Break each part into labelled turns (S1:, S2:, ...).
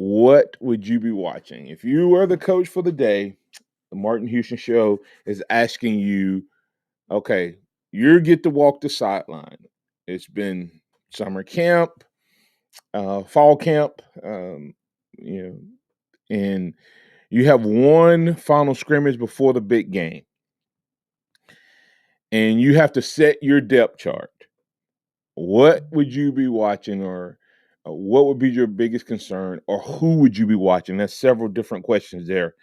S1: what would you be watching? If you were the coach for the day, the Martin Houston Show is asking you, okay, you get to walk the sideline. It's been summer camp, fall camp, you know, and you have one final scrimmage before the big game, and you have to set your depth chart. What would you be watching, or what would be your biggest concern, or who would you be watching? That's several different questions there.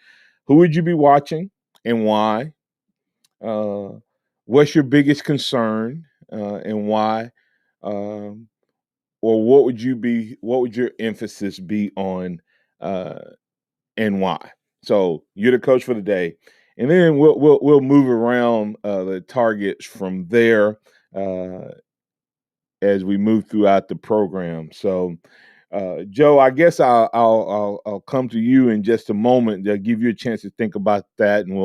S1: Who would you be watching and why? Uh, what's your biggest concern and why? Um, or what would you be? What would your emphasis be on uh, and why? So you're the coach for the day, and then we'll move around the targets from there. As we move throughout the program. So, Joe, I guess I'll come to you in just a moment to give you a chance to think about that, and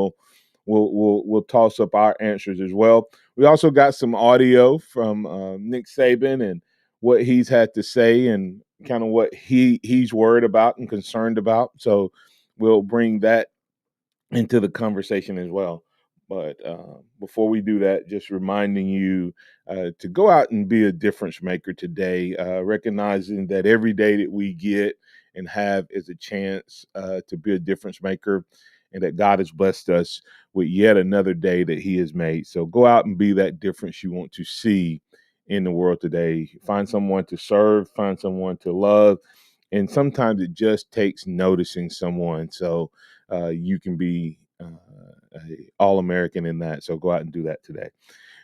S1: we'll toss up our answers as well. We also got some audio from Nick Saban and what he's had to say, and kind of what he's worried about and concerned about. So, we'll bring that into the conversation as well. But before we do that, just reminding you to go out and be a difference maker today, recognizing that every day that we get and have is a chance to be a difference maker, and that God has blessed us with yet another day that He has made. So go out and be that difference you want to see in the world today. Find someone to serve, find someone to love, and sometimes it just takes noticing someone. So you can be a All-American in that. So go out and do that today.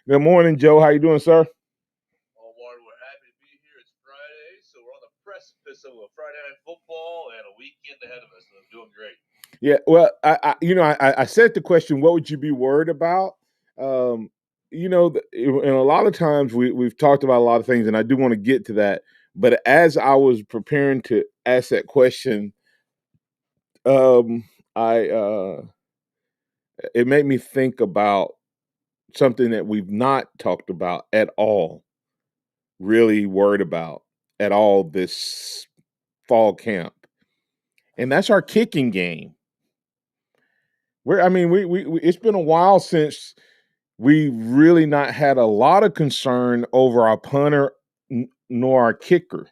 S1: Good morning, Joe. How you doing, sir?
S2: Well, Martin, we're happy to be here. It's Friday, so we're on the precipice of a Friday night football and a weekend ahead of us, and I'm doing great.
S1: Yeah. Well, I said the question, what would you be worried about? Um, and a lot of times we've talked about a lot of things, and I do want to get to that. But as I was preparing to ask that question, um, I it made me think about something that we've not talked about at all, really worried about at all this fall camp, and that's our kicking game. I mean, we it's been a while since we really not had a lot of concern over our punter nor our kicker.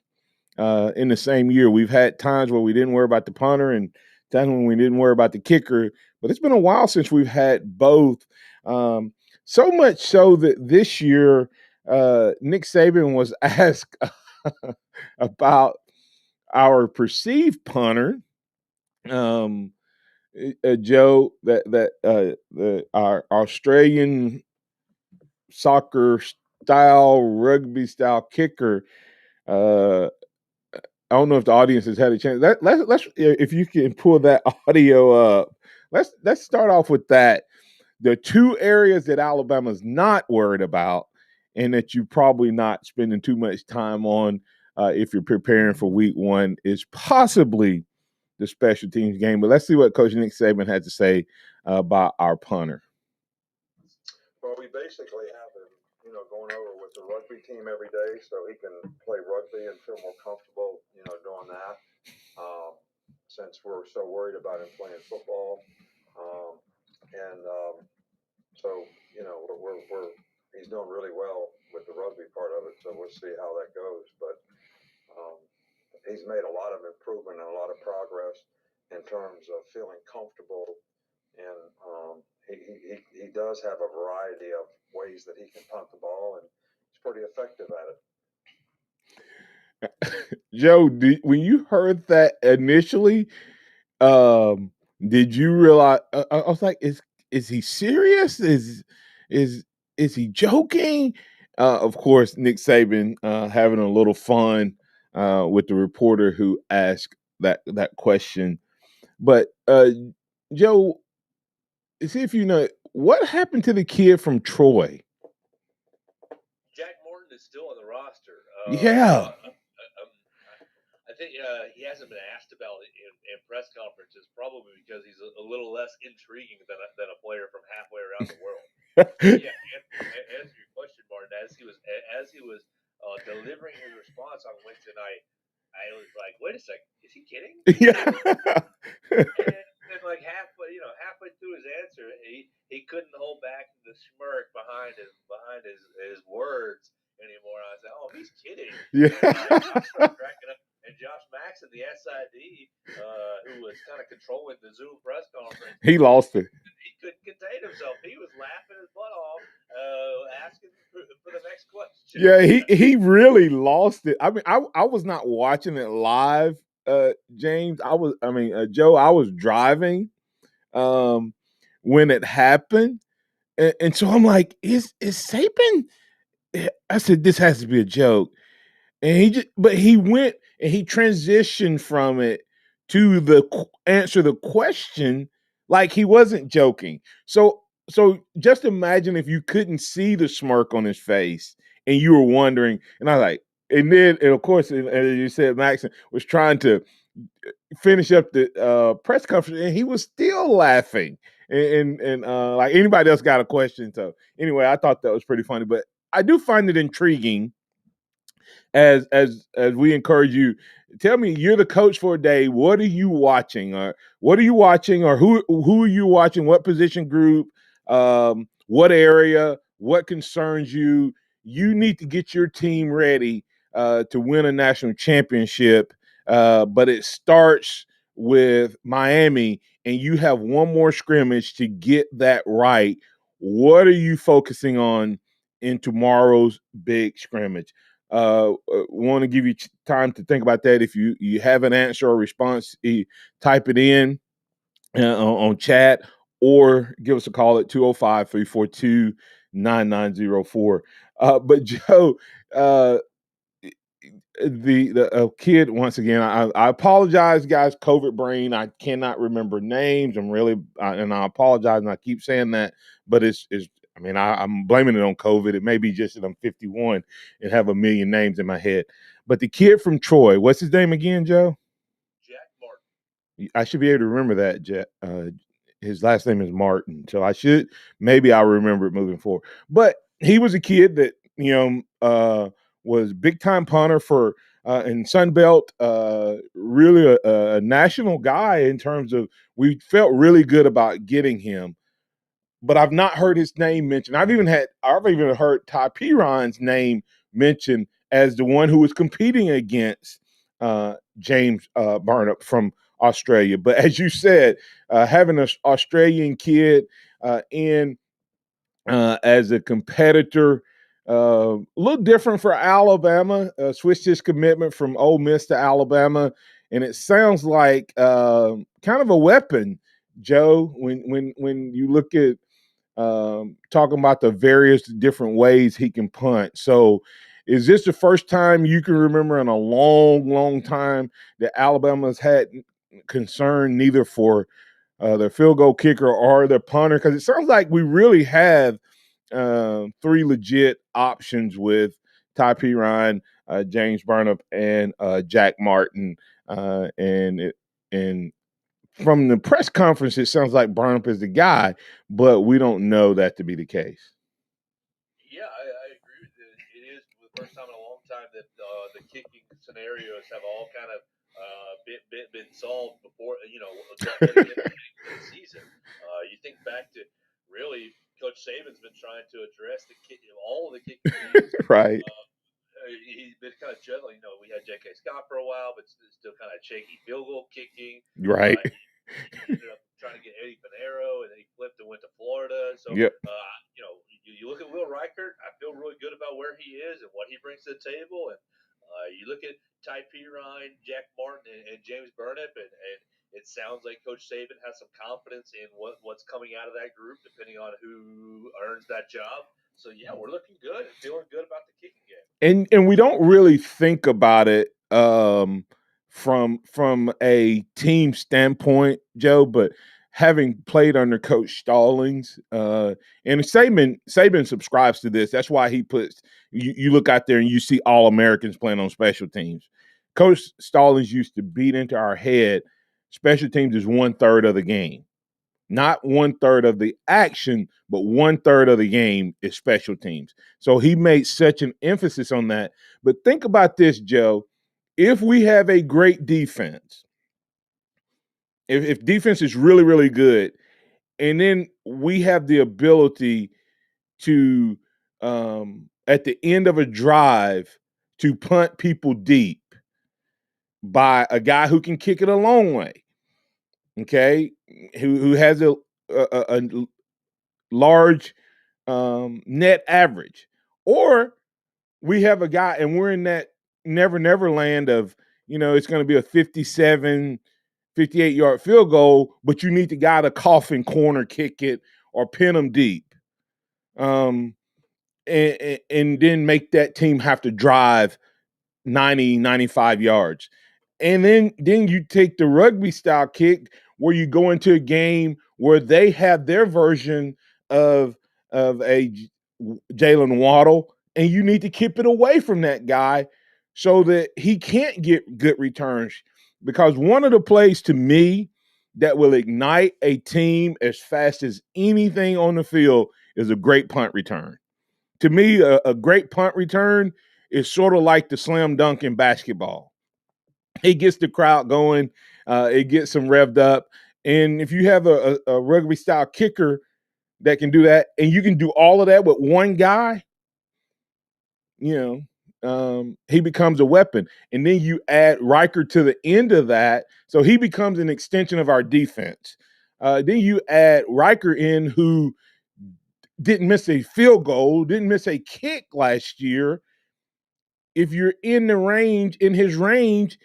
S1: In the same year, we've had times where we didn't worry about the punter and times when we didn't worry about the kicker. But it's been a while since we've had both. Um, so much so that this year, Nick Saban was asked about our perceived punter, um, Joe, our Australian soccer style, rugby style kicker. Uh, I don't know if the audience has had a chance. Let's if you can pull that audio up. Let's start off with that. The two areas that Alabama's not worried about, and that you probably not spending too much time on if you're preparing for Week 1, is possibly the special teams game. But let's see what Coach Nick Saban had to say about our punter.
S3: Well, we basically have him, going over with the rugby team every day so he can play rugby and feel more comfortable, doing that. Since we're so worried about him playing football, um, and so he's doing really well with the rugby part of it. So we'll see how that goes. But um, he's made a lot of improvement and a lot of progress in terms of feeling comfortable, and he does have a variety of ways that he can punt the ball, and he's pretty effective at it.
S1: Joe, when you heard that initially, um, did you realize? I was like, is he serious? Is is he joking? Of course, Nick Saban having a little fun with the reporter who asked that question. But Joe, see if you know what happened to the kid from Troy.
S2: Jack Morton is still on the roster.
S1: Yeah.
S2: I think he hasn't been asked about it in press conferences, probably because he's a little less intriguing than a player from halfway around the world. But yeah, answer your question, Martin. As he was delivering his response on Wednesday night, I was like, wait a second, is he kidding?
S1: Yeah.
S2: And like halfway through his answer, he couldn't hold back the smirk behind his words anymore. I was like, oh, he's kidding. And
S1: Yeah.
S2: I started cracking up. And Josh Maxson, the SID, who was kind of controlling the Zoom press conference,
S1: He lost it.
S2: he couldn't contain himself. He was laughing his butt off, asking for the next question.
S1: Yeah, he really lost it. I mean, I was not watching it live, James. Joe, I was driving um when it happened. And so I'm like, is Saban? I said, this has to be a joke. And but he went and he transitioned from it to answer the question like he wasn't joking. So just imagine if you couldn't see the smirk on his face and you were wondering, and I was like, and of course, as you said, Maxon was trying to finish up the press conference, and he was still laughing. And like anybody else got a question. So anyway, I thought that was pretty funny, but I do find it intriguing as we encourage you. Tell me, you're the coach for a day. What are you watching, or who are you watching? What position group? What area? What concerns you? You need to get your team ready to win a national championship, but it starts with Miami, and you have one more scrimmage to get that right. What are you focusing on in tomorrow's big scrimmage? Want to give you time to think about that. If you have an answer or response, type it in on chat or give us a call at 205-342-9904. But Joe, uh, the kid, once again, I apologize, guys. COVID brain. I cannot remember names. And I apologize, and I keep saying that, but it's. I mean, I'm blaming it on COVID. It may be just that I'm 51 and have a million names in my head. But the kid from Troy, what's his name again, Joe?
S2: Jack Martin.
S1: I should be able to remember that. His last name is Martin, so maybe I'll remember it moving forward. But he was a kid that was big time punter for in Sunbelt, really a national guy in terms of we felt really good about getting him. But I've not heard his name mentioned. I've even heard Ty Piron's name mentioned as the one who was competing against James Barnup from Australia. But as you said, having an Australian kid in as a competitor, a little different for Alabama. Switched his commitment from Ole Miss to Alabama, and it sounds like kind of a weapon, Joe. When you look at talking about the various different ways he can punt. So, is this the first time you can remember in a long, long time that Alabama's had concern neither for their field goal kicker or their punter? Because it sounds like we really have three legit options with Ty P. Ryan, James Burnup, and Jack Martin. And from the press conference, it sounds like Burnap is the guy, but we don't know that to be the case.
S2: Yeah, I agree with it. It is the first time in a long time that the kicking scenarios have all kind of been solved before, heading into the season. You think back to really Coach Saban's been trying to address all of the kicking needs.
S1: Right.
S2: He's been kind of juggling. We had J.K. Scott for a while, but still kind of shaky field goal kicking.
S1: Right.
S2: He ended up trying to get Eddie Pinheiro, and then he flipped and went to Florida. So,
S1: Yep.
S2: you look at Will Reichert. I feel really good about where he is and what he brings to the table. And you look at Ty Pirine, Jack Martin, and James Burnip, and it sounds like Coach Saban has some confidence in what's coming out of that group, depending on who earns that job. So yeah, we're looking good and feeling good about the kicking game.
S1: And we don't really think about it from a team standpoint, Joe, but having played under Coach Stallings, and Saban subscribes to this. That's why he puts you look out there and you see all Americans playing on special teams. Coach Stallings used to beat into our head. Special teams is 1/3 of the game. Not 1/3 of the action, but 1/3 of the game is special teams. So he made such an emphasis on that. But think about this, Joe. If we have a great defense, if defense is really, really good, and then we have the ability to, at the end of a drive, to punt people deep by a guy who can kick it a long way, okay, who has a large net average, or we have a guy and we're in that never land of, it's going to be a 57, 58-yard field goal, but you need the guy to coffin corner kick it or pin them deep. And then make that team have to drive 90, 95 yards. And then you take the rugby style kick where you go into a game where they have their version of a Jalen Waddle, and you need to keep it away from that guy so that he can't get good returns. Because one of the plays to me that will ignite a team as fast as anything on the field is a great punt return. To me, a great punt return is sort of like the slam dunk in basketball. It gets the crowd going, it gets them revved up. And if you have a rugby style kicker that can do that, and you can do all of that with one guy, he becomes a weapon. And then you add Riker to the end of that, so he becomes an extension of our defense. Then you add Riker in, who didn't miss a field goal, didn't miss a kick last year. If you're in his range,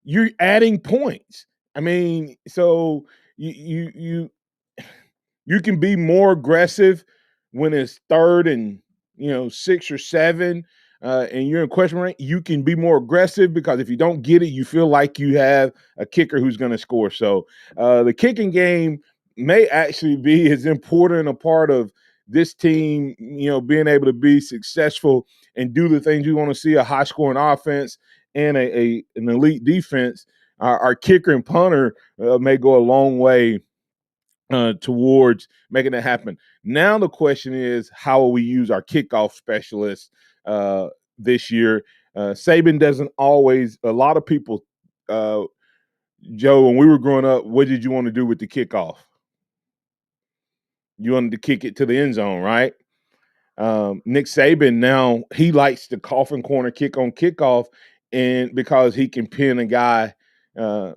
S1: you're adding points. I mean, so you can be more aggressive when it's third and 6 or 7, and you're in question rank. You can be more aggressive because if you don't get it, you feel like you have a kicker who's going to score. So the kicking game may actually be as important a part of this team, being able to be successful and do the things you want to see: a high scoring offense and an elite defense. Our kicker and punter may go a long way towards making that happen. Now the question is, how will we use our kickoff specialists this year? Saban doesn't always. A lot of people, Joe, when we were growing up, what did you want to do with the kickoff? You wanted to kick it to the end zone, right? Nick Saban, now he likes the coffin corner kick on kickoff, and because he can pin a guy,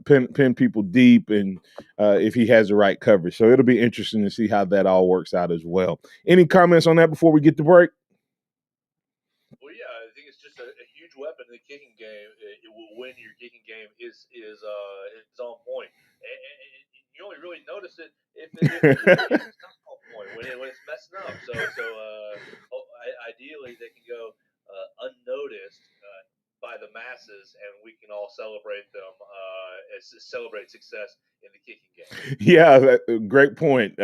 S1: pin people deep, and if he has the right coverage. So it'll be interesting to see how that all works out as well. Any comments on that before we get to break?
S2: Well, yeah, I think it's just a huge weapon in the kicking game. When your kicking game is on point, and you only really notice it if the kicking game is not on point when it's messing up. Ideally they can go unnoticed by the masses, and we can all celebrate them celebrate success in the kicking game.
S1: Yeah, great point.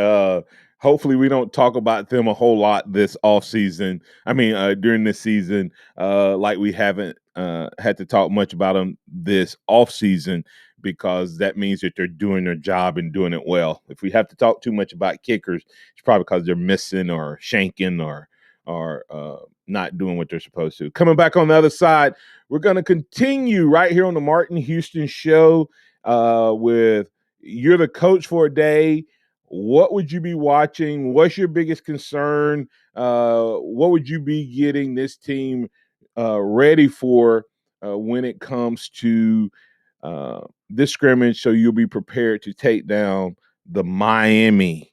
S1: Hopefully, we don't talk about them a whole lot this off season. I mean, during this season, like we haven't had to talk much about them this off season, because that means that they're doing their job and doing it well. If we have to talk too much about kickers, it's probably because they're missing or shanking or not doing what they're supposed to. Coming back on the other side, we're going to continue right here on the Martin Houston Show with You're the Coach for a Day. What would you be watching? What's your biggest concern? What would you be getting this team ready for when it comes to this scrimmage, so you'll be prepared to take down the Miami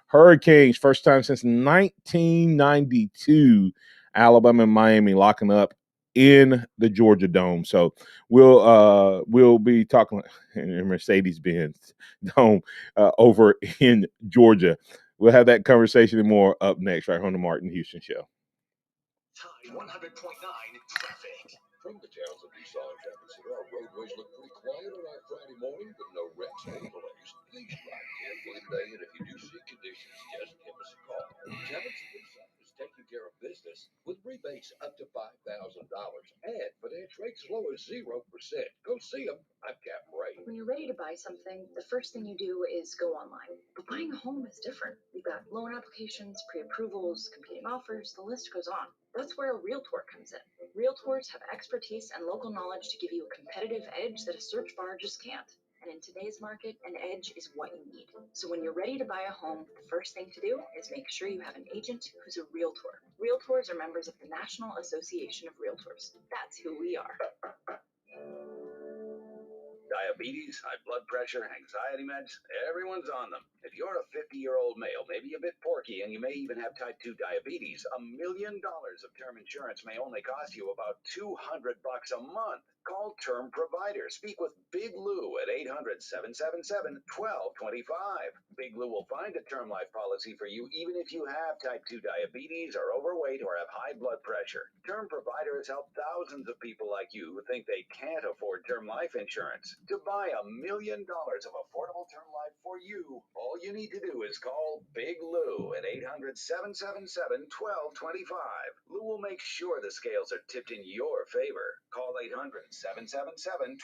S1: Hurricanes? First time since 1992, Alabama and Miami locking up in the Georgia Dome. So we'll be talking in Mercedes-Benz Dome over in Georgia. We'll have that conversation and more up next, right on the Martin Houston Show.
S4: Tide 100.9 traffic.
S5: From the towns of Esau and Templeton, our roadways look pretty quiet on our Friday morning, but no wrecks or delays. Please drive carefully today, and if you do see conditions, just give us a call. Templeton is taking care of business with rebates up to $5,000 and finance rates as low as 0%. Go see them. I'm Captain Ray.
S6: When you're ready to buy something, the first thing you do is go online. But buying a home is different. You've got loan applications, pre-approvals, competing offers, the list goes on. That's where a realtor comes in. Realtors have expertise and local knowledge to give you a competitive edge that a search bar just can't. And in today's market, an edge is what you need. So when you're ready to buy a home, the first thing to do is make sure you have an agent who's a realtor. Realtors are members of the National Association of Realtors. That's who we are.
S7: Diabetes, high blood pressure, anxiety meds, everyone's on them. If you're a 50-year-old male, maybe a bit porky, and you may even have type 2 diabetes, $1 million of term insurance may only cost you about $200 a month. Call Term Provider. Speak with Big Lou at 800-777-1225. Big Lou will find a term life policy for you even if you have type 2 diabetes, are overweight, or have high blood pressure. Term Provider has helped thousands of people like you who think they can't afford term life insurance. To buy $1 million of affordable term life for you, all you need to do is call Big Lou at 800-777-1225. Lou will make sure the scales are tipped in your favor. Call 800-777-1225.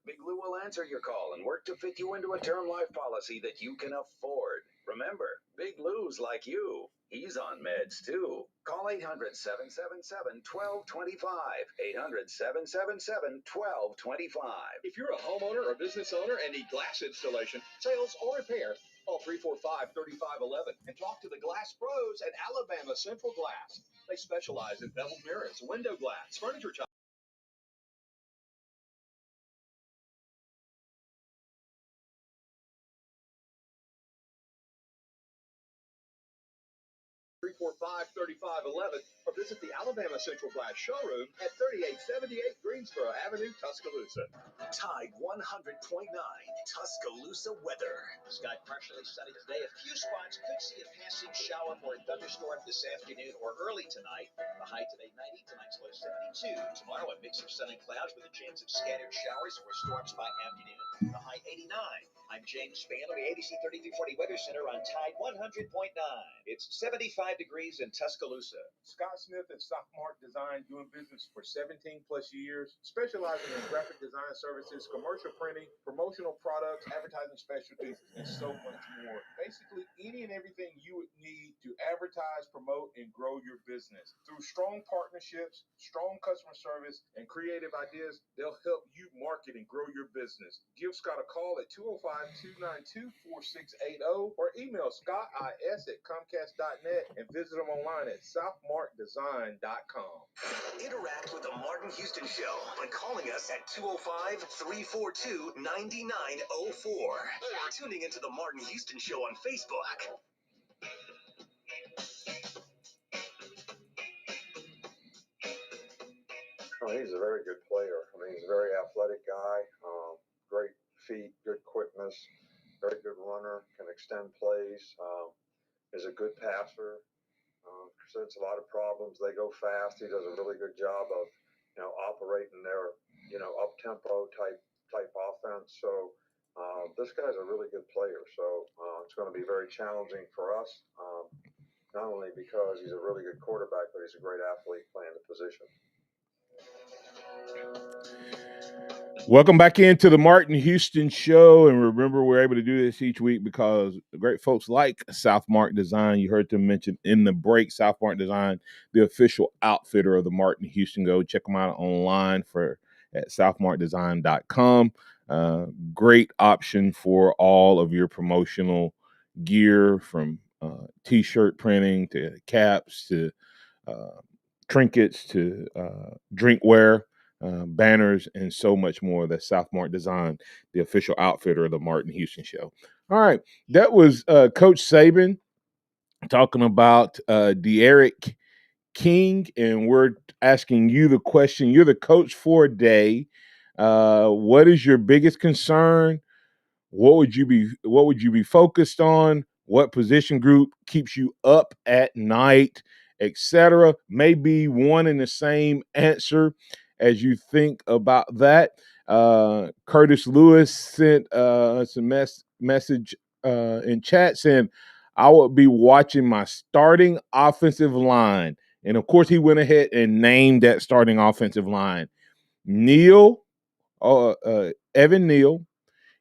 S7: Big Lou will answer your call and work to fit you into a term life policy that you can afford. Remember, Big Lou's like you. He's on meds too. Call 800-777-1225. 800-777-1225.
S8: If you're a homeowner or business owner and need glass installation, sales, or repair, call 345-3511 and talk to the Glass Pros at Alabama Central Glass. They specialize in beveled mirrors, window glass, furniture tile. 345-3511 or visit the Alabama Central Glass showroom at 3878 Greensboro Avenue, Tuscaloosa.
S4: Tide 100.9 Tuscaloosa weather. Sky partially sunny today. A few spots could see a passing shower or a thunderstorm this afternoon or early tonight. The high today 90, tonight's low 72. Tomorrow a mix of sun and clouds with a chance of scattered showers or storms by afternoon. The high 89. I'm James Spann on the ABC 3340 Weather Center on Tide 100.9. It's 75 degrees in Tuscaloosa.
S1: Scott Smith at Sophomart Design, doing business for 17 plus years, specializing in graphic design services, commercial printing, promotional products, advertising specialties, and so much more. Basically, any and everything you would need to advertise, promote, and grow your business. Through strong partnerships, strong customer service, and creative ideas, they'll help you market and grow your business. Give Scott a call at 205-292-4680 or email scottis@comcast.net and visit them online at southmarkdesign.com.
S4: Interact with the Martin Houston Show by calling us at 205-342-9904 or tuning into the Martin Houston Show on Facebook.
S3: Oh, he's a very good player. I mean, he's a very athletic guy, great feet, good quickness, very good runner, can extend plays, is a good passer, presents a lot of problems. They go fast. He does a really good job of, operating their, up-tempo type offense. So this guy's a really good player. So it's going to be very challenging for us, not only because he's a really good quarterback, but he's a great athlete playing the position.
S1: Welcome back into the Martin Houston Show. And remember, we're able to do this each week because great folks like Southmark Design. You heard them mention in the break, Southmark Design, the official outfitter of the Martin Houston. Go check them out online at southmarkdesign.com. Great option for all of your promotional gear, from T-shirt printing to caps to trinkets to drinkware. Banners, and so much more. That's Southmark Design, the official outfitter of the Martin Houston Show. All right, that was Coach Saban talking about De'Aaron King, and we're asking you the question. You're the coach for a day. What is your biggest concern? What would you be focused on? What position group keeps you up at night, etc.? Maybe one and the same answer as you think about that. Curtis Lewis sent us a message in chat saying, I would be watching my starting offensive line. And of course, he went ahead and named that starting offensive line. Evan Neal,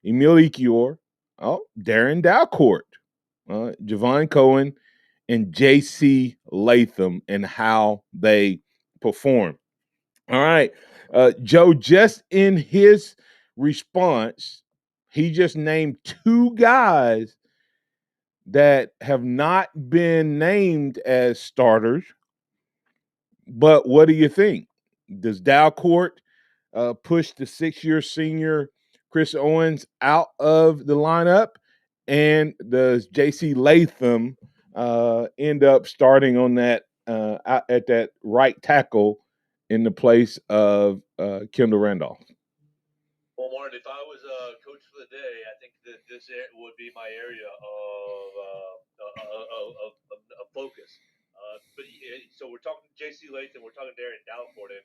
S1: Emil Ekiyor, Darren Dalcourt, Javon Cohen, and J.C. Latham, and how they perform. All right. Joe, just in his response, he just named two guys that have not been named as starters. But what do you think? Does Dalcourt push the 6-year senior Chris Owens out of the lineup? And does J.C. Latham end up starting on that at that right tackle in the place of Kendall Randolph?
S2: Well, Martin, if I was coach for the day, I think that this would be my area of focus. So we're talking J.C. Latham, we're talking Darren Dalcourt, and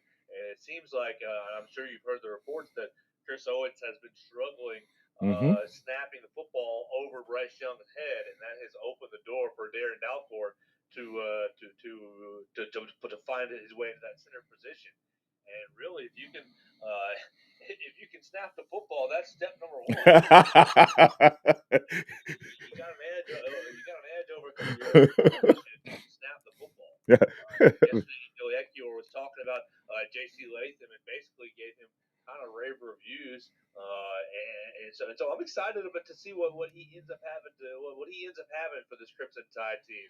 S2: it seems like, and I'm sure you've heard the reports that Chris Owens has been struggling
S1: Mm-hmm.
S2: snapping the football over Bryce Young's head, and that has opened the door for Darren Dalcourt to find his way into that center position. And really, if you can if you can snap the football, that's step number one. You got an edge. You got an edge over your competition if you can snap the football. Yesterday, Ekior was talking about J.C. Latham and basically gave him kind of rave reviews. So I'm excited to see what he ends up having for this Crimson Tide team.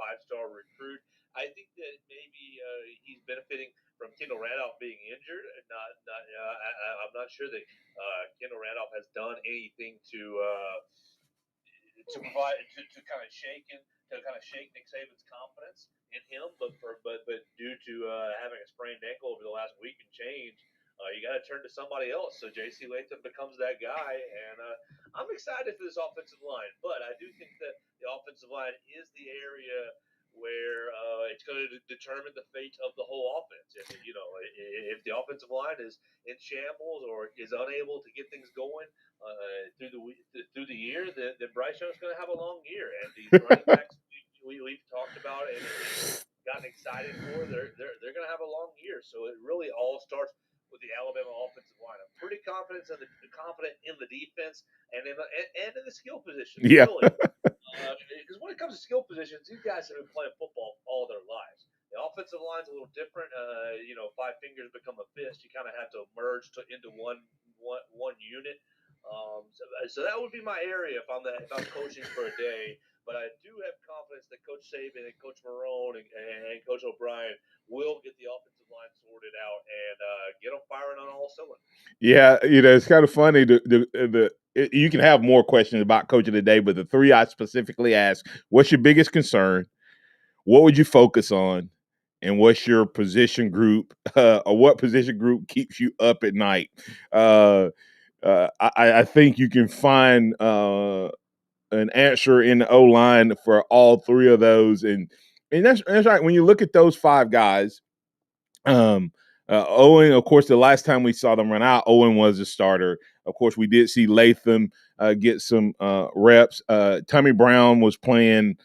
S2: 5-star recruit. I think that maybe he's benefiting from Kendall Randolph being injured. I'm not sure that Kendall Randolph has done anything to provide to kind of shake Nick Saban's confidence in him, but due to having a sprained ankle over the last week and change, you got to turn to somebody else. So J.C. Latham becomes that guy, and I'm excited for this offensive line. But I do think that the offensive line is the area where it's going to determine the fate of the whole offense. If the offensive line is in shambles or is unable to get things going through the year, then Bryce Young's going to have a long year. And these running backs we've talked about and gotten excited for, they're going to have a long year. So it really all starts with the Alabama offensive line. I'm pretty confident in the defense and in the skill positions.
S1: Yeah.
S2: Really. Because when it comes to skill positions, these guys have been playing football all their lives. The offensive line's a little different. 5 fingers become a fist. You kind of have to merge into one unit. So that would be my area if I'm coaching for a day. But I do have confidence that Coach Saban and Coach Marone and Coach O'Brien will get the offensive line sorted out and get them firing on all cylinders.
S1: Yeah, it's kind of funny. You can have more questions about Coach of the Day, but the three I specifically asked: what's your biggest concern? What would you focus on? And what's your position group, or what position group keeps you up at night? I think you can find an answer in the O line for all three of those, and that's right. When you look at those 5 guys, Owen, of course, the last time we saw them run out, Owen was a starter. Of course, we did see Latham get some reps. Tommy Brown was playing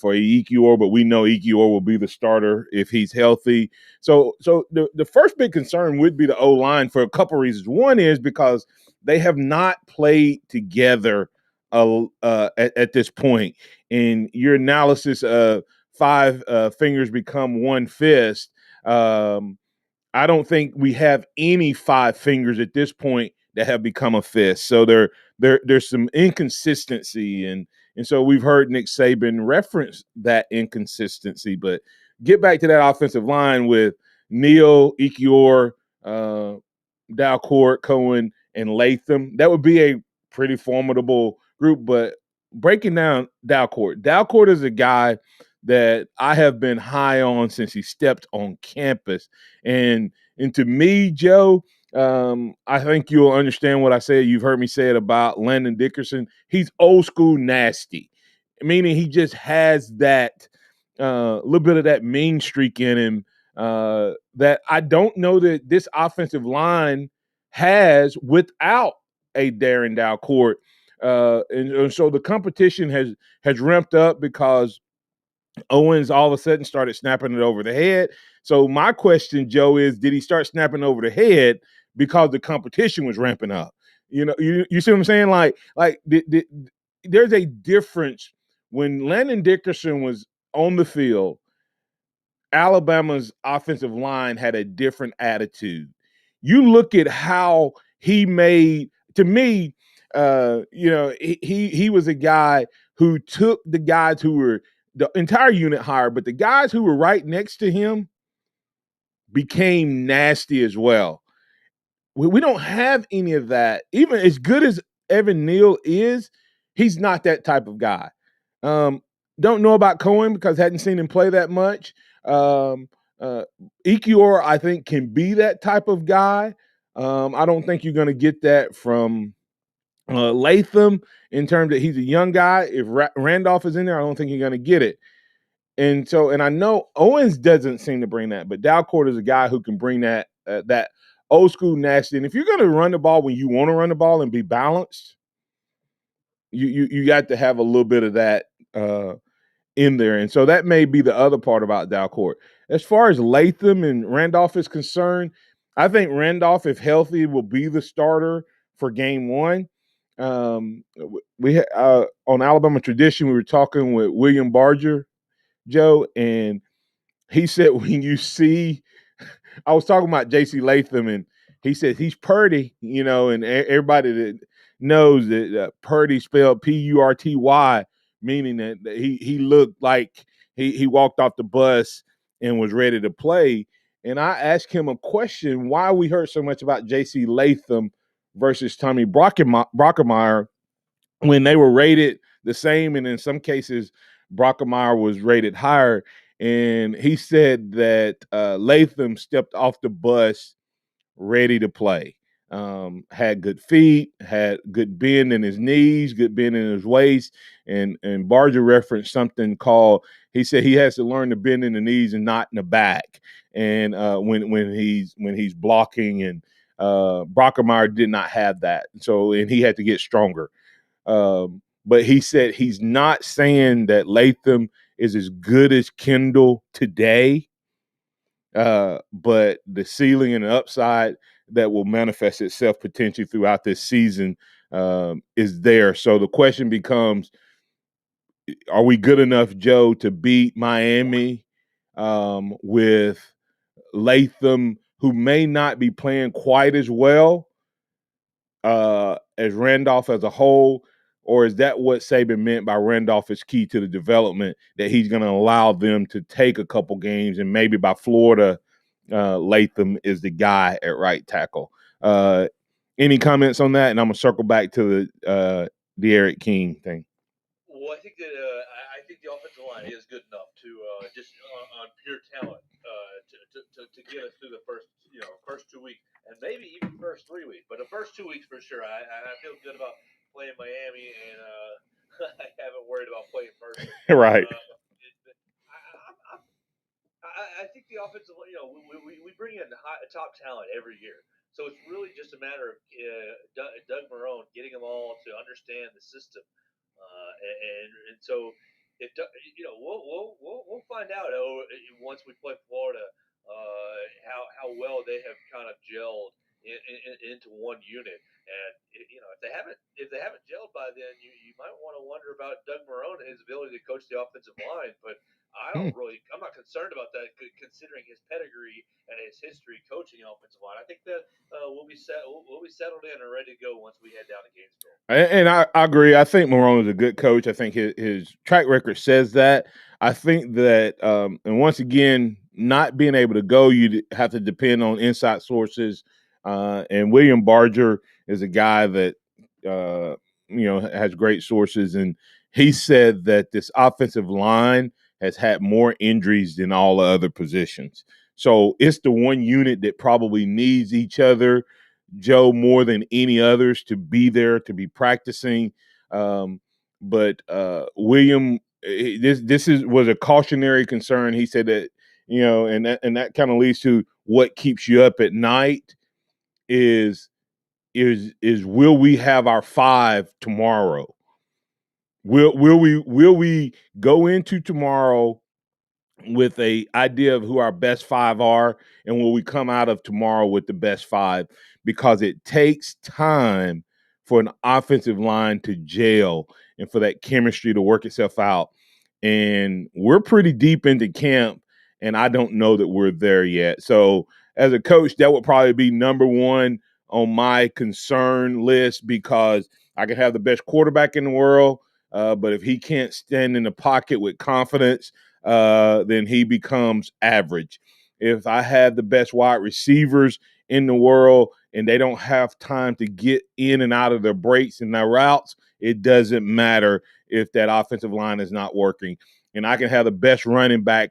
S1: for Ekior, but we know Ekior will be the starter if he's healthy. So the first big concern would be the O-line for a couple reasons. One is because they have not played together at this point. In your analysis of 5 fingers become one fist, I don't think we have any 5 fingers at this point that have become a fist. So there's some inconsistency, and so we've heard Nick Saban reference that inconsistency. But get back to that offensive line with Neal, Ekior, Dalcourt, Cohen, and Latham. That would be a pretty formidable group. But breaking down Dalcourt is a guy that I have been high on since he stepped on campus. And to me, Joe, I think you'll understand what I said. You've heard me say it about Landon Dickerson. He's old school nasty, meaning he just has that little bit of that mean streak in him that I don't know that this offensive line has without a Darren Dalcourt. And so the competition has ramped up because Owens all of a sudden started snapping it over the head. So my question, Joe, is did he start snapping over the head because the competition was ramping up? You see what I'm saying? Like there's a difference when Landon Dickerson was on the field. Alabama's offensive line had a different attitude. You look at how he made, to me, he was a guy who took the guys who were the entire unit higher, but the guys who were right next to him became nasty as well. We don't have any of that. Even as good as Evan Neal is, he's not that type of guy. Don't know about Cohen because hadn't seen him play that much. Um, Ekior, I think, can be that type of guy. I don't think you're going to get that from Latham in terms that he's a young guy. If Randolph is in there, I don't think you're going to get it. And I know Owens doesn't seem to bring that, but Dalcourt is a guy who can bring that old school nasty. And if you're going to run the ball when you want to run the ball and be balanced, you got to have a little bit of that in there. And so that may be the other part about Dalcourt. As far as Latham and Randolph is concerned, I think Randolph, if healthy, will be the starter for game one. We on Alabama Tradition, we were talking with William Barger, Joe, and he said when you see, I was talking about J.C. Latham, and he said he's Purdy, and everybody that knows that Purdy spelled Purty, meaning that he looked like he walked off the bus and was ready to play. And I asked him a question: why we heard so much about J.C. Latham versus Tommy Brockermeyer when they were rated the same, and in some cases, Brockermeyer was rated higher. And he said that Latham stepped off the bus ready to play. Had good feet, had good bend in his knees, good bend in his waist, and Barger referenced something called. He said he has to learn to bend in the knees and not in the back. And when he's blocking, and Brockermeyer did not have that, and he had to get stronger. But he said he's not saying that Latham is as good as Kendall today, but the ceiling and the upside that will manifest itself potentially throughout this season is there. So the question becomes, are we good enough, Joe, to beat Miami with Latham, who may not be playing quite as well as Randolph as a whole? Or is that what Saban meant by Randolph is key to the development, that he's going to allow them to take a couple games, and maybe by Florida, Latham is the guy at right tackle? Any comments on that? And I'm going to circle back to the Eric King thing.
S2: Well, I think that I think the offensive line is good enough to just on pure talent to get us through the first 2 weeks, and maybe even first 3 weeks. But the first 2 weeks for sure, I feel good about playing Miami, and I haven't worried about playing Mercer.
S1: Right.
S2: I think the offensive, we bring in top talent every year. So it's really just a matter of Doug Marrone getting them all to understand the system, and so if we'll find out once we play Florida how well they have kind of gelled into one unit. And if they haven't gelled by then, you might want to wonder about Doug Marrone and his ability to coach the offensive line. But I'm not concerned about that, considering his pedigree and his history coaching the offensive line. I think that we'll be settled in and ready to go once we head down to Gainesville.
S1: And I agree. I think Marrone is a good coach. I think his track record says that. I think that, and once again, not being able to go, you have to depend on inside sources. And William Barger is a guy that has great sources, and he said that this offensive line has had more injuries than all the other positions. So it's the one unit that probably needs each other, Joe, more than any others, to be there, to be practicing. But William, this was a cautionary concern. He said that, and that kind of leads to what keeps you up at night is will we have our 5 tomorrow? Will we go into tomorrow with a idea of who our best 5 are, and will we come out of tomorrow with the best 5? Because it takes time for an offensive line to gel and for that chemistry to work itself out. And we're pretty deep into camp, and I don't know that we're there yet. So as a coach, that would probably be number one on my concern list because I can have the best quarterback in the world, but if he can't stand in the pocket with confidence, then he becomes average. If I have the best wide receivers in the world and they don't have time to get in and out of their breaks and their routes, it doesn't matter if that offensive line is not working. And I can have the best running back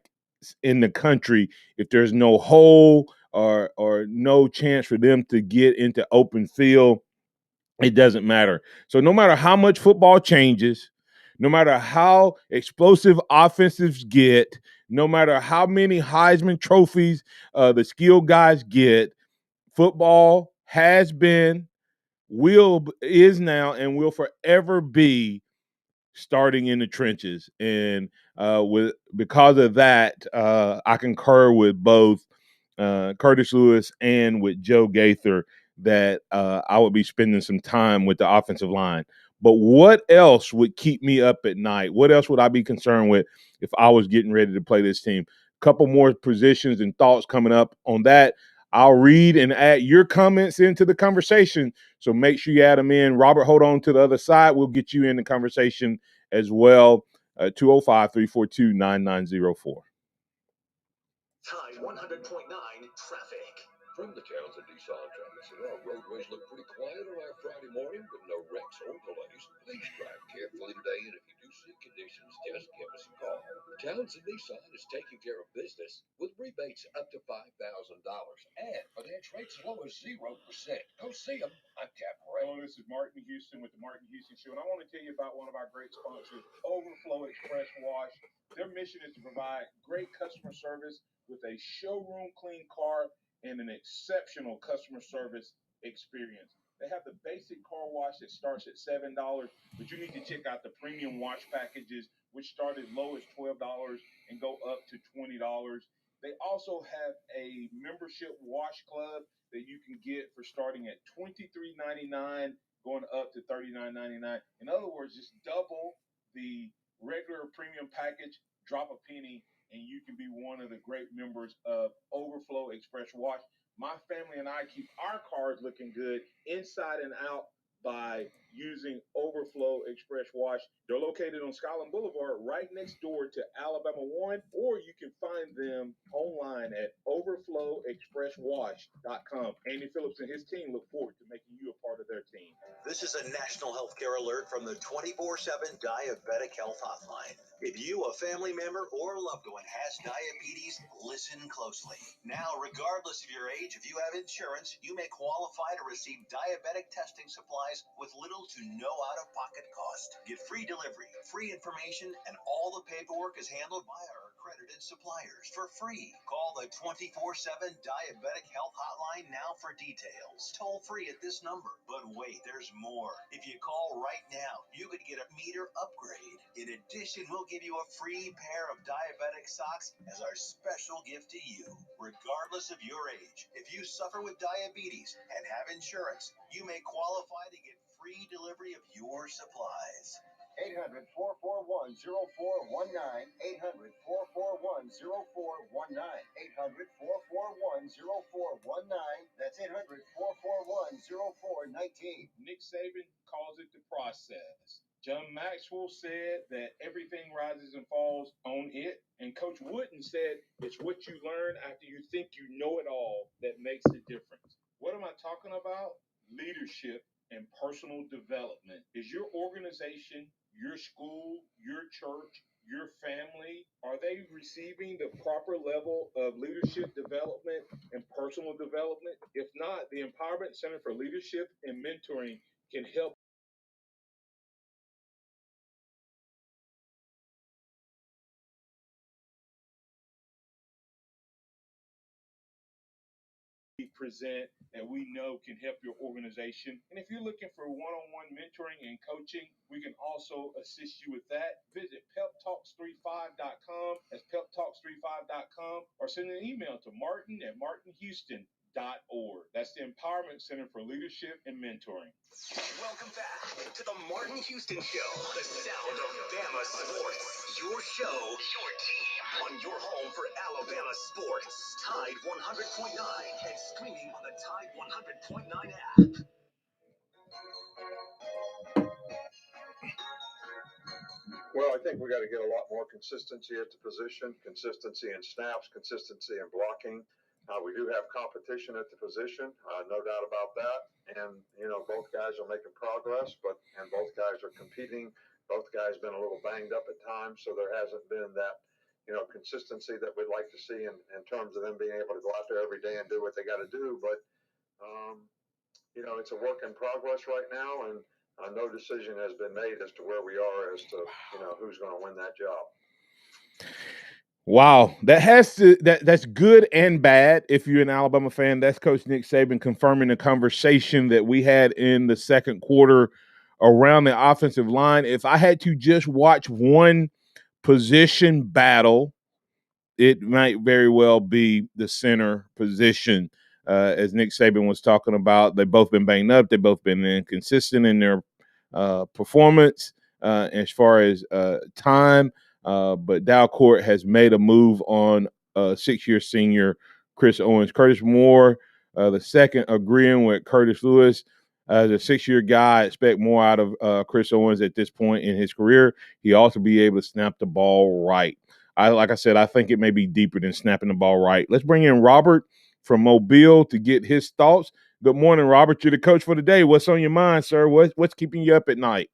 S1: in the country if there's no hole or no chance for them to get into open field. It doesn't matter. So no matter how much football changes, no matter how explosive offensives get, no matter how many Heisman trophies the skill guys get, football has been, is now, and will forever be starting in the trenches. And with because of that, I concur with both Curtis Lewis and with Joe Gaither that I would be spending some time with the offensive line. But what else would keep me up at night? What else would I be concerned with if I was getting ready to play this team? A couple more positions and thoughts coming up on that. I'll read and add your comments into the conversation. So make sure you add them in. Robert, hold on to the other side. We'll get you in the conversation as well. 205-342-9904.
S4: Tide 100.9 traffic.
S5: From the Townsend Nissan Traffic Center, our roadways look pretty quiet on our Friday morning, but no wrecks or delays. Please drive carefully today, and if you do see conditions, just give us a call. Townsend Nissan is taking care of business with rebates up to $5,000 and finance rates as low as 0%. Go see them. I'm Captain Ray.
S1: Hello, this is Martin Houston with the Martin Houston Show, and I want to tell you about one of our great sponsors, Overflow Express Wash. Their mission is to provide great customer service with a showroom clean car and an exceptional customer service experience. They have the basic car wash that starts at $7, but you need to check out the premium wash packages, which start as low as $12 and go up to $20. They also have a membership wash club that you can get for starting at $23.99, going up to $39.99. In other words, just double the regular premium package, drop a penny, and you can be one of the great members of Overflow Express Wash. My family and I keep our cars looking good inside and out by using Overflow Express Wash. They're located on Skyland Boulevard right next door to Alabama 1, or you can find them online at overflowexpresswash.com. Andy Phillips and his team look forward to making you a part of their team.
S4: This is a national healthcare alert from the 24/7 Diabetic Health Hotline. If you, a family member, or a loved one has diabetes, listen closely. Now, regardless of your age, if you have insurance, you may qualify to receive diabetic testing supplies with little to no out-of-pocket cost. Get free delivery, free information, and all the paperwork is handled by our accredited suppliers for free. Call the 24/7 Diabetic Health Hotline now for details. Toll free at this number. But wait, there's more. If you call right now, you could get a meter upgrade. In addition, we'll give you a free pair of diabetic socks as our special gift to you. Regardless of your age, if you suffer with diabetes and have insurance, you may qualify to get free delivery of your supplies.
S9: 800-441-0419, 800-441-0419, 800-441-0419. That's 800-441-0419.
S1: Nick Saban calls it the process. John Maxwell said that everything rises and falls on it. And Coach Wooden said it's what you learn after you think you know it all that makes the difference. What am I talking about? Leadership and personal development. Is your organization, your school, your church, your family, are they receiving the proper level of leadership development and personal development? If not, the Empowerment Center for Leadership and Mentoring can help present that we know can help your organization. And if you're looking for one-on-one mentoring and coaching, we can also assist you with that. Visit peptalks35.com. That's peptalks35.com, or send an email to martin@martinhouston.org. That's the Empowerment Center for Leadership and Mentoring.
S4: Welcome back to the Martin Houston Show, the sound of Bama sports. Your show, your team. On your home for Alabama sports, Tide 100.9 and streaming on the Tide 100.9 app.
S3: Well, I think we got to get a lot more consistency at the position, consistency in snaps, consistency in blocking. We do have competition at the position, no doubt about that. And, both guys are making progress, and both guys are competing. Both guys been a little banged up at times, so there hasn't been that, consistency that we'd like to see in terms of them being able to go out there every day and do what they got to do. But, it's a work in progress right now, and no decision has been made as to where we are as to, who's going to win that job.
S1: Wow, that's good and bad. If you're an Alabama fan, that's Coach Nick Saban confirming the conversation that we had in the second quarter around the offensive line. If I had to just watch one position battle, it might very well be the center position. As Nick Saban was talking about, they've both been banged up. They've both been inconsistent in their performance as far as time. But Dalcourt has made a move on 6-year senior Chris Owens. Curtis Moore, the second, agreeing with Curtis Lewis. As a 6-year guy, I expect more out of Chris Owens at this point in his career. He ought to be able to snap the ball right. Like I said, I think it may be deeper than snapping the ball right. Let's bring in Robert from Mobile to get his thoughts. Good morning, Robert. You're the coach for the day. What's on your mind, sir? What's keeping you up at night?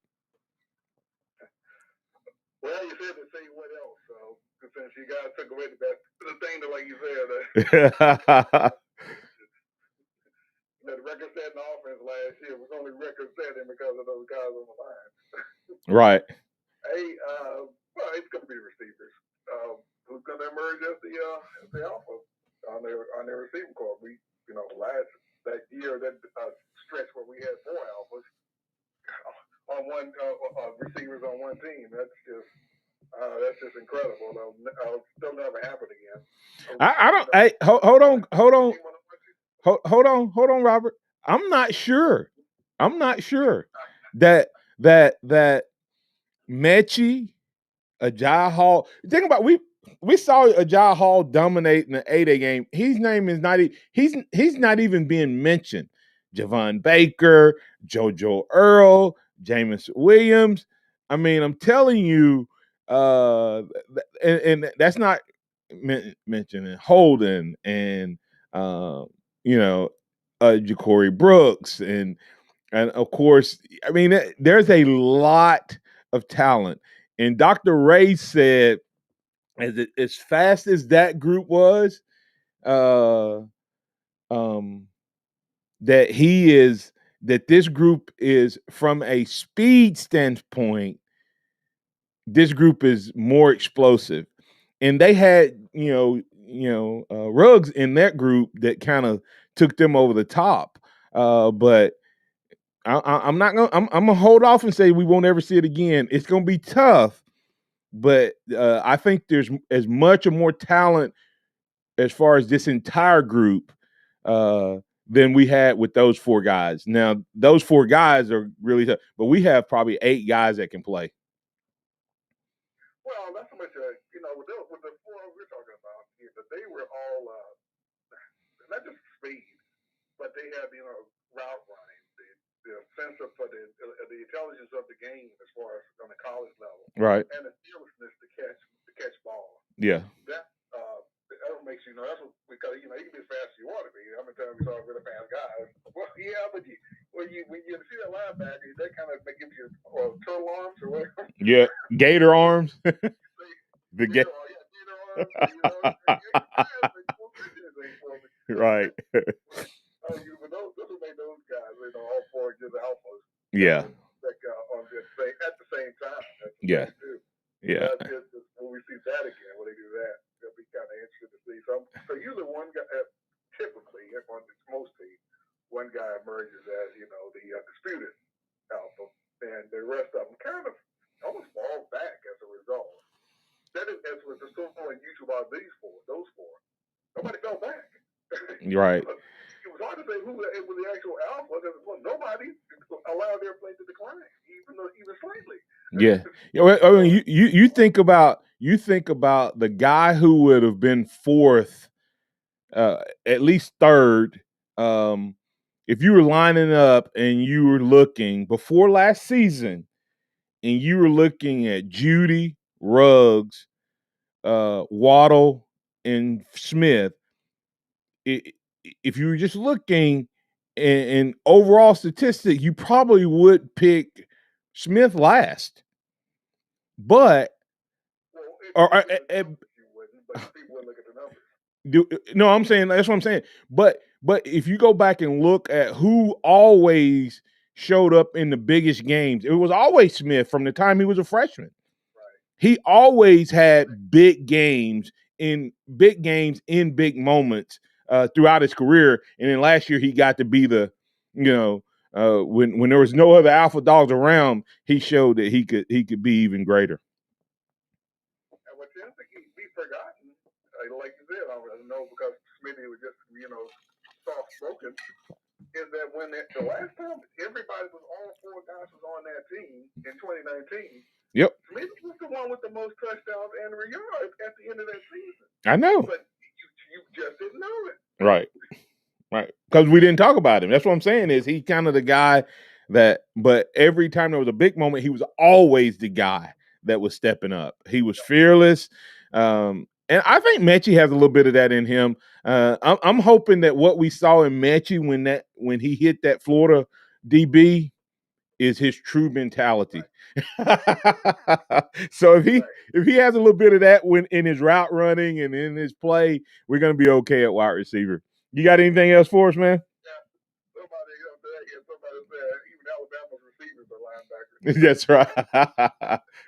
S3: Well, you said to say what else, so since you guys took away the thing that, like you said, the record-setting offense last year was only record-setting because of those guys on the line.
S1: Right.
S3: Hey, well, it's going to be receivers. Who's going to emerge as the alpha on their receiving corps? We, that year, that stretch where we had 4 alphas on one receivers on one team. That's just incredible. They'll never happen again.
S1: I don't. Hey, hold on, Robert. I'm not sure that Mechie, Ajay Hall. Think about we saw Ajay Hall dominate in the 8A game. His name is not he's not even being mentioned. Javon Baker, JoJo Earl, Jameis Williams. I mean, I'm telling you, and that's not mentioning Holden and Ja'Cory Brooks and of course, I mean, there's a lot of talent. And Dr. Ray said, as fast as that group was, that this group is, from a speed standpoint, this group is more explosive. And they had, Ruggs in that group that kind of took them over the top. But I'm not gonna. I'm gonna hold off and say we won't ever see it again. It's gonna be tough, but I think there's as much or more talent as far as this entire group than we had with those 4 guys. Now those 4 guys are really tough, but we have probably 8 guys that can play.
S3: Well, not so much. With the 4 we're talking about here, that they were all not just speed, but they have route running, the sense of the intelligence of the game as far as on the college level,
S1: right?
S3: And the fearlessness to catch ball.
S1: Yeah.
S3: That makes that's what, because you can be as fast as you want to be. How many times we saw really fast guys? Well, yeah, but when you see that linebacker, that kind of gives you turtle arms or whatever.
S1: Yeah, gator arms.
S3: The gator arms.
S1: Right.
S3: But those will make those guys, all 4 just alphas.
S1: Yeah.
S3: At the same time. That's the
S1: yeah.
S3: thing too.
S1: Yeah.
S3: When we see that again, when they do that, it'll be kind of interesting to see. So usually one guy, typically on most teams, one guy emerges as the disputed alpha, and the rest of them kind of almost fall back as a result. That's what's so unusual about those 4. Nobody fell back.
S1: Right.
S3: It was hard to say who was the actual alpha. Nobody allowed their play to decline, even slightly.
S1: Yeah. I mean, you think about you think about the guy who would have been fourth, at least third, if you were lining up and you were looking before last season, and you were looking at Judy, Ruggs, Waddle, and Smith. If you were just looking in overall statistic, you probably would pick Smith last. But no, I'm saying that's what I'm saying. But if you go back and look at who always showed up in the biggest games, it was always Smith from the time he was a freshman. He always had big games in big moments throughout his career. And then last year he got to be the, when there was no other alpha dogs around, he showed that he could be even greater.
S3: And what you have to be forgotten, like you said, I know because Smitty was just soft spoken, is that when the last time everybody was all four guys was on that team in 2019.
S1: Yep.
S3: Smith was the one with the most touchdowns and yards at the end of that season.
S1: I know.
S3: But you just didn't know it.
S1: Right. Because we didn't talk about him. That's what I'm saying is he kind of the guy but every time there was a big moment, he was always the guy that was stepping up. He was fearless. And I think Mechie has a little bit of that in him. I'm hoping that what we saw in Mechie when he hit that Florida DB is his true mentality. So if he has a little bit of that when in his route running and in his play, we're gonna be okay at wide receiver. You got anything else for us, man?
S3: Yeah. Somebody said even Alabama's receivers are linebackers.
S1: That's right.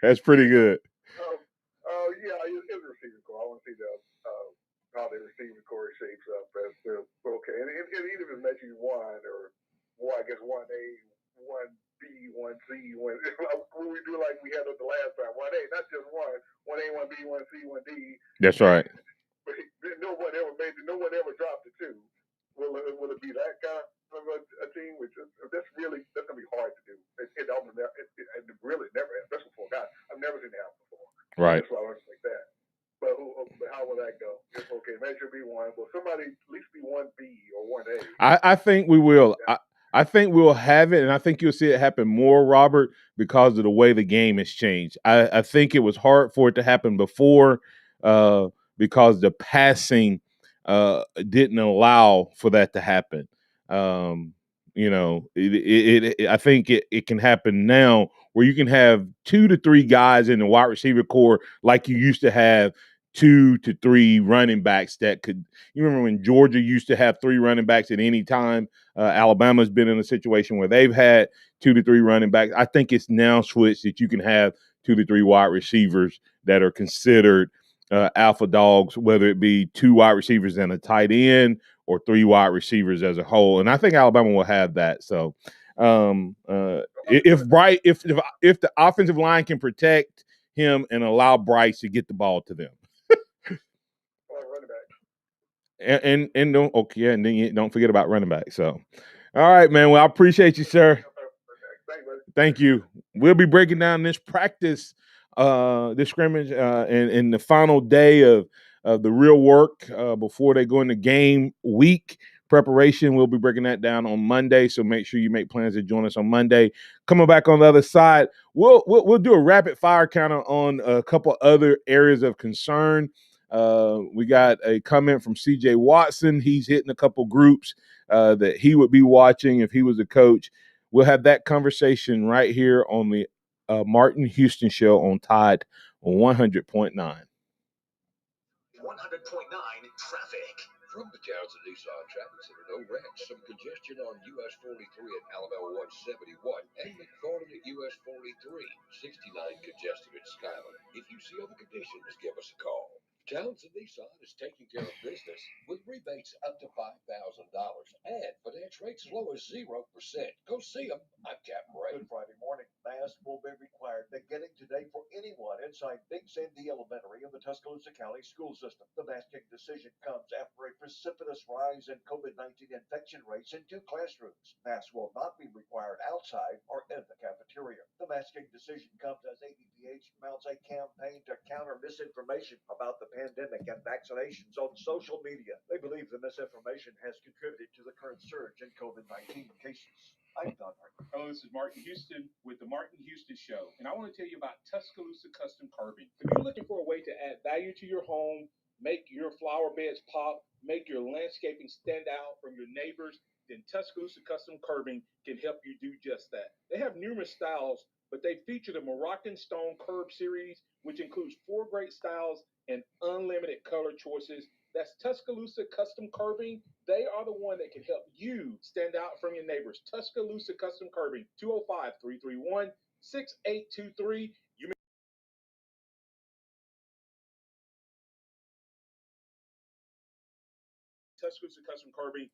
S1: That's pretty good.
S3: His receiving core. I want to see how the receiving core shapes up as to okay. And even if it's Mechie one or I guess 1A, 1B, 1C, when we do like we had it the last time. 1A, not just 1A, 1B, 1C, 1D.
S1: That's right.
S3: But no one ever dropped the two. Will it be that kind of a team? That's gonna be hard to do. It really never, especially for a guy. I've never seen that happen before.
S1: Right.
S3: That's why I want to like that. But how will that go? It's okay. Maybe be one. Will somebody at least be 1B or 1A?
S1: I think we will. I think we'll have it, and I think you'll see it happen more, Robert, because of the way the game has changed. I think it was hard for it to happen before because the passing didn't allow for that to happen. I think it can happen now where you can have 2 to 3 guys in the wide receiver core like you used to have 2 to 3 running backs that could. You remember when Georgia used to have 3 running backs at any time? Alabama's been in a situation where they've had 2 to 3 running backs. I think it's now switched that you can have 2 to 3 wide receivers that are considered alpha dogs, whether it be 2 wide receivers and a tight end or 3 wide receivers as a whole. And I think Alabama will have that. So if the offensive line can protect him and allow Bryce to get the ball to them. And don't and then you don't forget about running back. So, all right, man. Well, I appreciate you, sir. Thank you. We'll be breaking down this practice, this scrimmage, and the final day of the real work before they go into game week preparation. We'll be breaking that down on Monday. So make sure you make plans to join us on Monday. Coming back on the other side, we'll do a rapid fire counter on a couple other areas of concern. We got a comment from CJ Watson. He's hitting a couple groups that he would be watching if he was a coach. We'll have that conversation right here on the Martin Houston Show on Tide 100.9. 100.9
S5: traffic. From the Townsend Nissan Traffic Center, no wrecks. Some congestion on US 43 at Alabama 171 and McFarland at US 43. 69 congested at Skyland. If you see other conditions, give us a call. Townsend Nissan is taking care of business with rebates up to $5,000 and finance rates as low as 0%. Go see them. I'm Captain Ray.
S4: Good Friday morning. Masks will be required beginning today for anyone inside Big Sandy Elementary in the Tuscaloosa County school system. The masking decision comes after a precipitous rise in COVID-19 infection rates in 2 classrooms. Masks will not be required outside or in the cafeteria. The
S9: unmasking decision comes as ABPH mounts a campaign to counter misinformation about the pandemic and vaccinations on social media. They believe the misinformation has contributed to the current surge in COVID-19 cases. I'm Don Martin.
S10: Hello, this is Martin Houston with the Martin Houston Show, and I want to tell you about Tuscaloosa Custom Curbing. If you're looking for a way to add value to your home, make your flower beds pop, make your landscaping stand out from your neighbors, then Tuscaloosa Custom Curbing can help you do just that. They have numerous styles, but they feature the Moroccan Stone Curb series, which includes 4 great styles and unlimited color choices. That's Tuscaloosa Custom Curbing. They are the one that can help you stand out from your neighbors. Tuscaloosa Custom Curbing, 205-331-6823. You may Tuscaloosa Custom Curbing.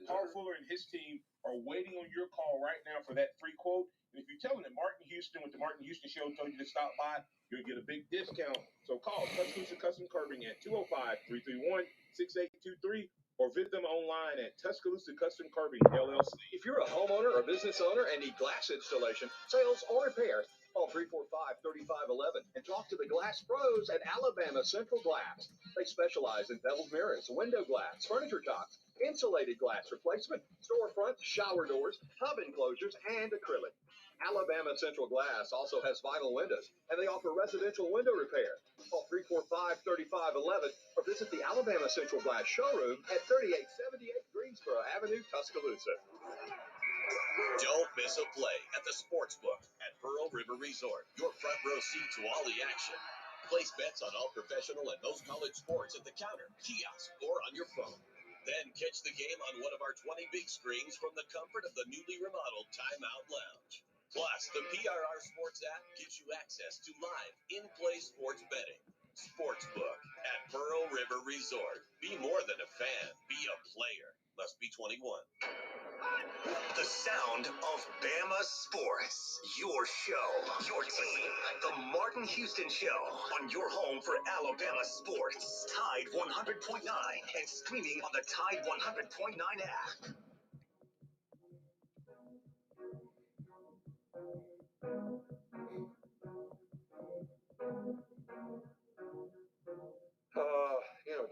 S10: Paul Fuller and his team are waiting on your call right now for that free quote. And if you tell them that Martin Houston with the Martin Houston Show told you to stop by, you'll get a big discount. So call Tuscaloosa Custom Curbing at 205-331-6823 or visit them online at Tuscaloosa Custom Curbing, LLC.
S8: If you're a homeowner or business owner and need glass installation, sales, or repair, call 345-3511 and talk to the Glass Pros at Alabama Central Glass. They specialize in beveled mirrors, window glass, furniture tops, insulated glass replacement, storefront, shower doors, tub enclosures, and acrylic. Alabama Central Glass also has vinyl windows, and they offer residential window repair. Call 345-3511 or visit the Alabama Central Glass showroom at 3878 Greensboro Avenue, Tuscaloosa.
S11: Don't miss a play at the Sportsbook at Pearl River Resort. Your front row seat to all the action. Place bets on all professional and most college sports at the counter, kiosk, or on your phone. Then catch the game on one of our 20 big screens from the comfort of the newly remodeled Timeout Lounge. Plus, the PRR Sports app gives you access to live, in-play sports betting. Sportsbook at Pearl River Resort. Be more than a fan. Be a player. Must be 21.
S12: The sound of Bama sports. Your show, your team. The Martin Houston Show on your home for Alabama sports. Tide 100.9 and streaming on the Tide 100.9 app.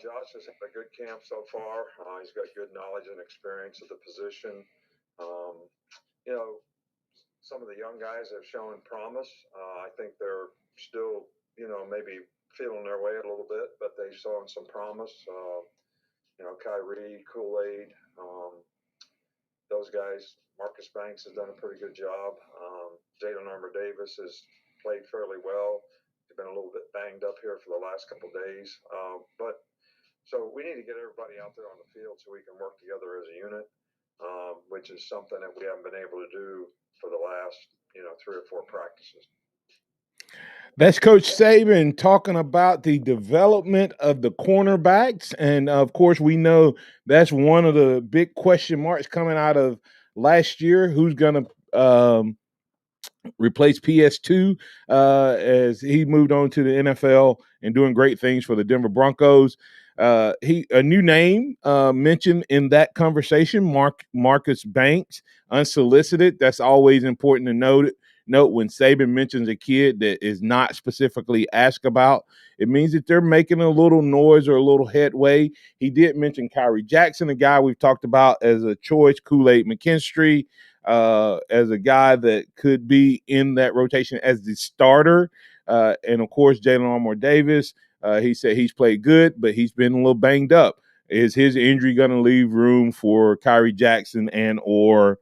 S3: Josh has had a good camp so far. He's got good knowledge and experience of the position. Um, some of the young guys have shown promise. I think they're still, maybe feeling their way a little bit, but they've shown some promise. Kyrie, Kool-Aid, those guys. Marcus Banks has done a pretty good job. Jalen Armour Davis has played fairly well. He's been a little bit banged up here for the last couple of days. So we need to get everybody out there on the field so we can work together as a unit, which is something that we haven't been able to do for the last, 3 or 4 practices.
S1: That's Coach Saban talking about the development of the cornerbacks. And, of course, we know that's one of the big question marks coming out of last year. Who's going to replaced PS2 as he moved on to the NFL and doing great things for the Denver Broncos. A new name mentioned in that conversation, Marcus Banks, unsolicited. That's always important to note when Saban mentions a kid that is not specifically asked about. It means that they're making a little noise or a little headway. He did mention Kyrie Jackson, a guy we've talked about as a choice, Kool-Aid McKinstry, as a guy that could be in that rotation as the starter. And, of course, Jalen Armour Davis, he said he's played good, but he's been a little banged up. Is his injury going to leave room for Kyrie Jackson and or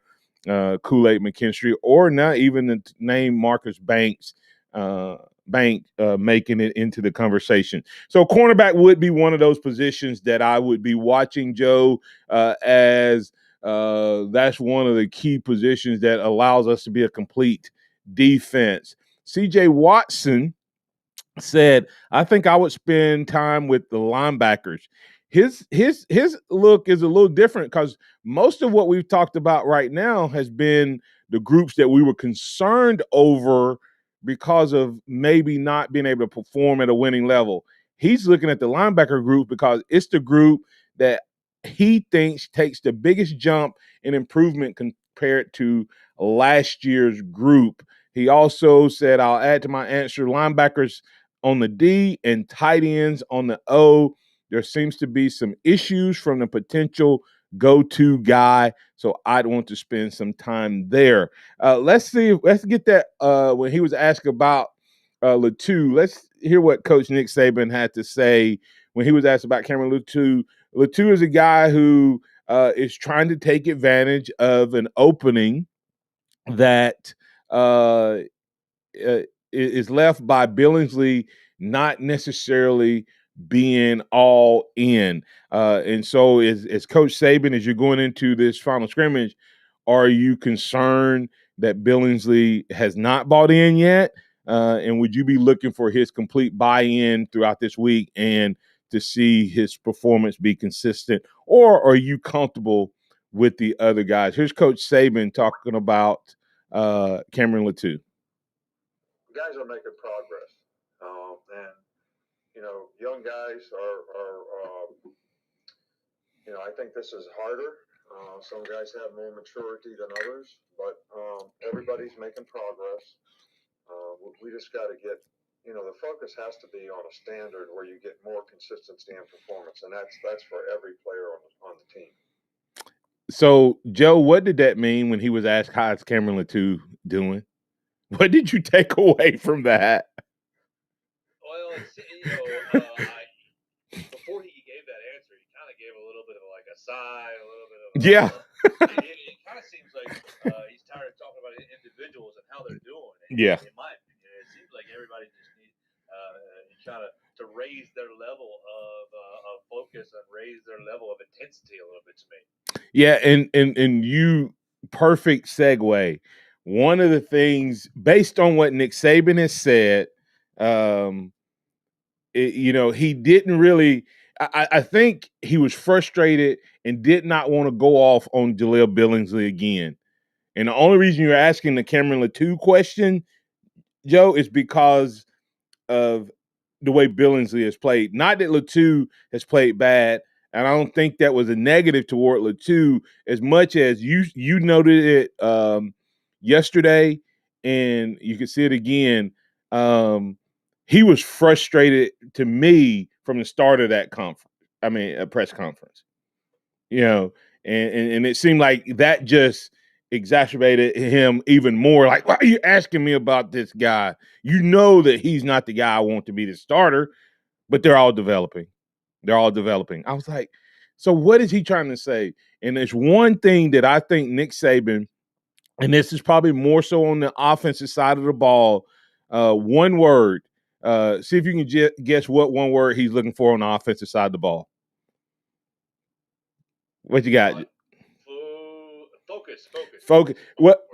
S1: Kool-Aid McKinstry, or not even the name Marcus Banks making it into the conversation? So cornerback would be one of those positions that I would be watching, Joe, as that's one of the key positions that allows us to be a complete defense. CJ Watson said, I think I would spend time with the linebackers. His look is a little different because most of what we've talked about right now has been the groups that we were concerned over because of maybe not being able to perform at a winning level. He's looking at the linebacker group because it's the group that he thinks takes the biggest jump in improvement compared to last year's group. He also said, I'll add to my answer linebackers on the D and tight ends on the O. There seems to be some issues from the potential go-to guy, so I'd want to spend some time there. Let's get that when he was asked about Latu. Let's hear what Coach Nick Saban had to say when he was asked about Cameron Latu. Latu is a guy who is trying to take advantage of an opening that is left by Billingsley not necessarily being all in. And so, as Coach Saban, as you're going into this final scrimmage, are you concerned that Billingsley has not bought in yet? And would you be looking for his complete buy-in throughout this week and to see his performance be consistent? Or are you comfortable with the other guys? Here's Coach Saban talking about Cameron Latu.
S3: Guys are making progress, and young guys I think this is harder. Some guys have more maturity than others, but everybody's making progress. We just got to get, the focus has to be on a standard where you get more consistency and performance, and that's for every player on the team.
S1: So, Joe, what did that mean when he was asked how's Cameron Latu doing? What did you take away from that?
S2: Well, before he gave that answer, he kind of gave a little bit of like a sigh, a little bit of it kind of seems like he's tired of talking about individuals and how they're doing.
S1: Yeah.
S2: In my opinion, it seems like everybody just needs kind of to raise their level of focus and raise their level of intensity a little bit to me.
S1: Yeah, and you perfect segue. One of the things, based on what Nick Saban has said, he didn't really. I think he was frustrated and did not want to go off on Jaleel Billingsley again. And the only reason you're asking the Cameron Latu question, Joe, is because of the way Billingsley has played. Not that Latu has played bad, and I don't think that was a negative toward Latu as much as you noted it yesterday, and you can see it again. He was frustrated to me from the start of that a press conference. And it seemed like that just exacerbated him even more. Like, why are you asking me about this guy? You know that he's not the guy I want to be the starter, but they're all developing. I was like, so what is he trying to say? And there's one thing that I think Nick Saban, and this is probably more so on the offensive side of the ball, one word. See if you can guess what one word he's looking for on the offensive side of the ball. What you got? Focus. What?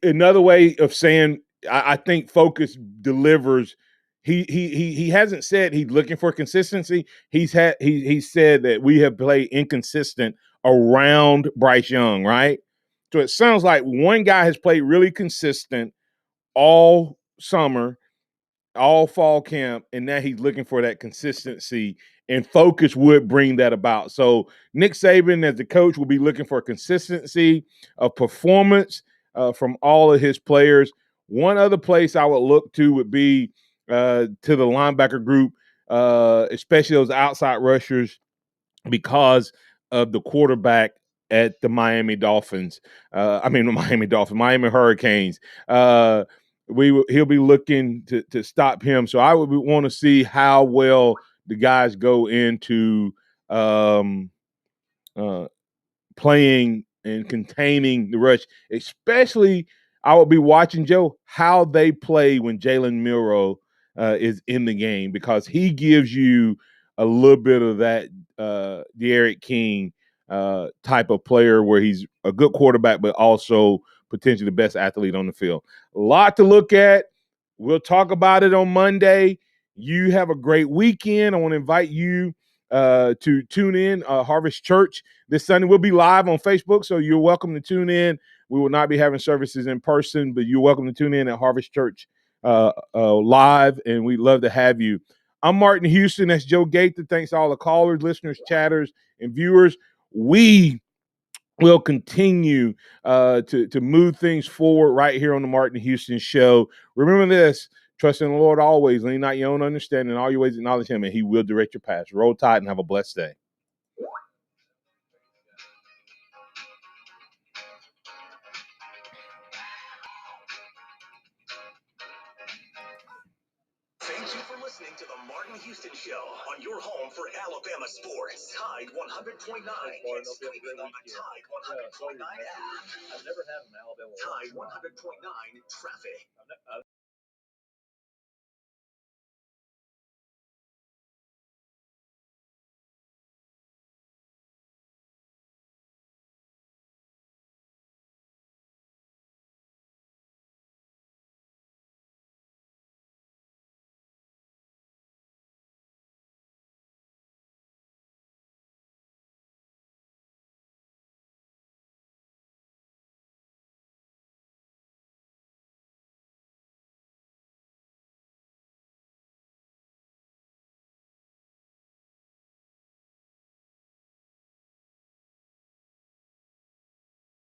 S1: Another way of saying I think focus delivers. He hasn't said he's looking for consistency. He said that we have played inconsistent around Bryce Young, right? So it sounds like one guy has played really consistent all summer, all fall camp, and now he's looking for that consistency, and focus would bring that about. So Nick Saban, as the coach, will be looking for consistency of performance from all of his players. One other place I would look to would be to the linebacker group, especially those outside rushers, because of the quarterback at the Miami Hurricanes. He'll be looking to stop him. So I would want to see how well the guys go into playing and containing the rush. Especially, I will be watching, Joe, how they play when Jalen Milroe is in the game, because he gives you a little bit of that De'Aaron King type of player where he's a good quarterback, but also potentially the best athlete on the field. A lot to look at. We'll talk about it on Monday. You have a great weekend. I want to invite you to tune in Harvest Church this Sunday. We'll be live on Facebook, so you're welcome to tune in. We will not be having services in person, but you're welcome to tune in at Harvest Church live, and we'd love to have you. I'm Martin Houston. That's Joe Gaither. Thanks to all the callers, listeners, chatters, and viewers. We we'll continue to move things forward right here on the Martin Houston Show. Remember this: trust in the Lord always, lean not your own understanding, all your ways acknowledge Him, and He will direct your paths. Roll Tide and have a blessed day.
S12: Thank you for listening to the Martin Houston Show on your home for Alabama sports. Tide 100.9 and streaming on the Tide 100.9 app.
S2: I've never had an Alabama.
S12: Tide 100.9 traffic.